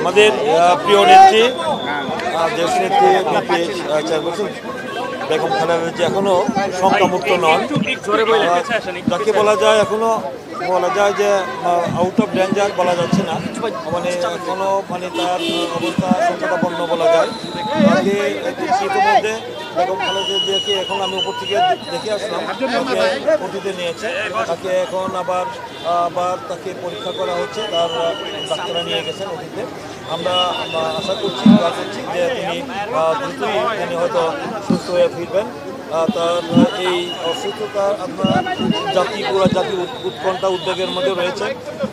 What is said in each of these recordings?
আমাদের প্রিয় নেত্রী দেশনেত্রী চেয়ারপারসন বেগম খালেদা জিয়া এখনো শঙ্কামুক্ত নন। যাকে বলা যায় এখনো বলা যায় যে আউট অফ ডেঞ্জার বলা যাচ্ছে না, মানে এখনো মানে তার অবস্থা সংকটাপন্ন বলা যায়। তাকে ইতিমধ্যে বেগম খালেদা জিয়াকে এখন আমি উপর থেকে দেখে আসলাম, তাকে ওটিতে নিয়েছে, তাকে এখন আবার তাকে পরীক্ষা করা হচ্ছে, তার ডাক্তাররা নিয়ে গেছেন ওটিতে। আমরা আশা করছি যে তিনি দ্রুতই হয়তো সুস্থ হয়ে ফিরবেন। তার এই অসুস্থতা আপনার পুরো জাতি উৎকণ্ঠা উদ্বেগের মধ্যে রয়েছে।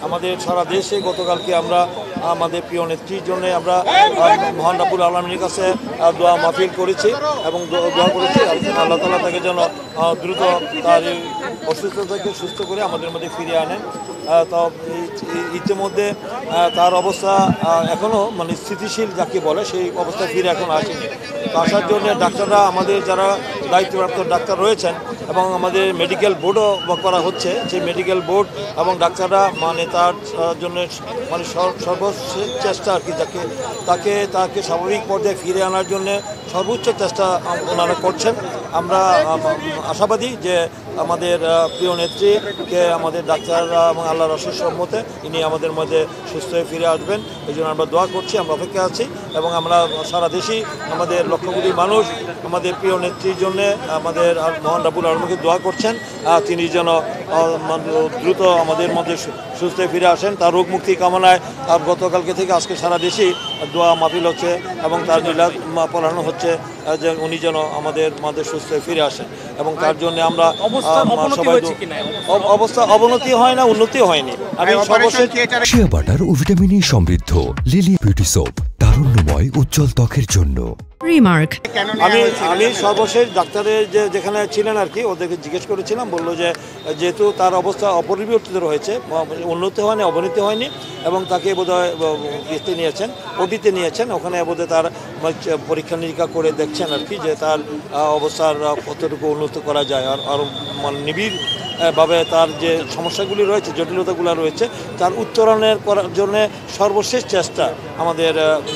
আমাদের সারা দেশে গতকালকে আমরা আমাদের প্রিয় নেত্রীর জন্য আমরা মহান রাব্বুল আলামিনের কাছে দোয়া মাহফিল করেছি এবং দোয়া করেছি আল্লাহ তাআলা তাকে যেন দ্রুত তার এই অসুস্থতাকে সুস্থ করে আমাদের মধ্যে ফিরিয়ে আনেন। তো ইতিমধ্যে তার অবস্থা এখনও মানে স্থিতিশীল যাকে বলে সেই অবস্থায় ফিরে এখন আসেনি। তো আসার জন্য ডাক্তাররা আমাদের যারা দায়িত্বপ্রাপ্ত ডাক্তার রয়েছেন এবং আমাদের মেডিকেল বোর্ডও করা হচ্ছে, সেই মেডিকেল বোর্ড এবং ডাক্তাররা মানে তার জন্য মানে সর্বশেষ চেষ্টা আর কি তাকে স্বাভাবিক পর্যায়ে ফিরে আনার জন্য সর্বোচ্চ চেষ্টা ওনারা করছেন। আমরা আশাবাদী যে আমাদের প্রিয় নেত্রীকে আমাদের ডাক্তাররা এবং আল্লাহর অশেষ সম্মতে ইনি আমাদের মধ্যে সুস্থ হয়ে ফিরে আসবেন, এই জন্য আমরা দোয়া করছি, আমরা অপেক্ষা আছি এবং আমরা সারা দেশেই আমাদের লক্ষ কোটি মানুষ আমাদের প্রিয় নেত্রীর জন্যে আমাদের মহান রাব্বুল আলামিনকে দোয়া করছেন তিনি যেন দ্রুত আমাদের মধ্যে সুস্থ হয়ে ফিরে আসেন। তার রোগ মুক্তি কামনায় গতকালকে থেকে আজকে সারা দেশেই দোয়া মাহফিল হচ্ছে এবং তার মিলাদ পড়ানো হচ্ছে যে উনি যেন আমাদের মধ্যে সুস্থ হয়ে ফিরে আসেন এবং তার জন্য আমরা সবাই অবস্থা অবনতি হয় না, উন্নতি হয়নি। আমি সর্বশেষ শিয়া বাটার ও ভিটামিন ই সমৃদ্ধ লিলি বিউটি সোপ, তারুণ্যময় উজ্জ্বল ত্বকের জন্য। রিমার্ক আমি সর্বশেষ ডাক্তারের যেখানে ছিলেন আর কি ওদেরকে জিজ্ঞেস করেছিলাম, বললো যে যেহেতু তার অবস্থা অপরিবর্তিত রয়েছে, উন্নতি হয়নি অবনতি হয়নি এবং তাকে বোধহয় ইতে নিয়েছেন ওটিতে নিয়েছেন, ওখানে বোধহয় তার পরীক্ষা নিরীক্ষা করে দেখছেন আর কি যে তার অবস্থার কতটুকু উন্নত করা যায় আর আরও নিবিড় ভাবে তার যে সমস্যাগুলি রয়েছে জটিলতাগুলো রয়েছে তার উত্তরণের করার জন্য সর্বশেষ চেষ্টা আমাদের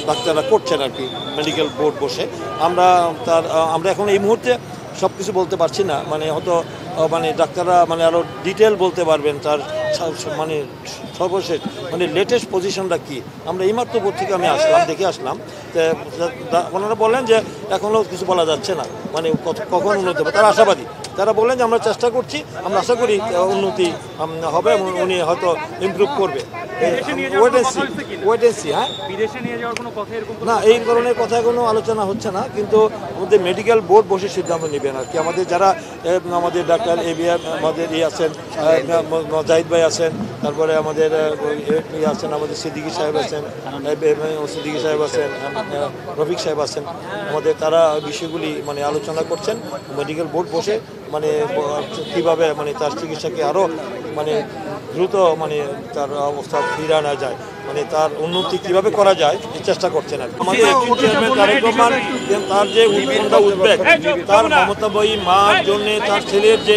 ডাক্তাররা করছেন আর কি মেডিকেল বোর্ড বসে। আমরা এখন এই মুহূর্তে সব কিছু বলতে পারছি না, মানে হয়তো মানে ডাক্তাররা মানে আরও ডিটেল বলতে পারবেন তার মানে সর্বশেষ মানে লেটেস্ট পজিশনটা কী। আমরা এইমাত্র বোর্ড থেকে আমি দেখে আসলাম, ওনারা বললেন যে এখনও কিছু বলা যাচ্ছে না, মানে কখন উন্নতি হবে। তারা আশাবাদী, তারা বললেন যে আমরা চেষ্টা করছি, আমরা আশা করি উন্নতি হবে এবং উনি হয়তো ইমপ্রুভ করবে। Wait and see. হ্যাঁ, না এই ধরনের কথা কোনো আলোচনা হচ্ছে না, কিন্তু আমাদের মেডিকেল বোর্ড বসে সিদ্ধান্ত নেবেন আর কি। আমাদের যারা আমাদের ডাক্তার আমাদের আছেন জাহিদ ভাই আছেন, তারপরে আমাদের আছেন আমাদের সিদ্দিকী সাহেব আছেন, রফিক সাহেব আছেন, আমাদের তারা বিষয়গুলি মানে আলোচনা করছেন। মেডিকেল বোর্ড বসে মানে কীভাবে মানে তার চিকিৎসাকে আরও মানে দ্রুত মানে তার অবস্থা ফিরে আনা যায়, মানে তার উন্নতি কীভাবে করা যায় এই চেষ্টা করছেন আর আমাদের চেয়ারম্যান তারেক রহমান তার যে উৎকণ্ঠা উদ্বেগ, তার মমতাময়ী মার জন্যে তার ছেলের যে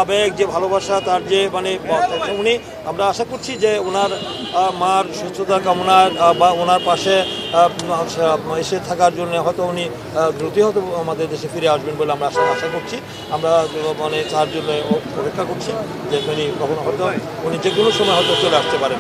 আবেগ যে ভালোবাসা তার যে মানে উনি আমরা আশা করছি যে ওনার মার সুস্থতা কামনার বা ওনার পাশে এসে থাকার জন্য হয়তো উনি দ্রুতই হয়তো আমাদের দেশে ফিরে আসবেন বলে আমরা আশা করছি। আমরা মানে তার জন্য অপেক্ষা করছি যে উনি কখনো হয়তো উনি যে কোনো সময় হয়তো চলে আসতে পারেন।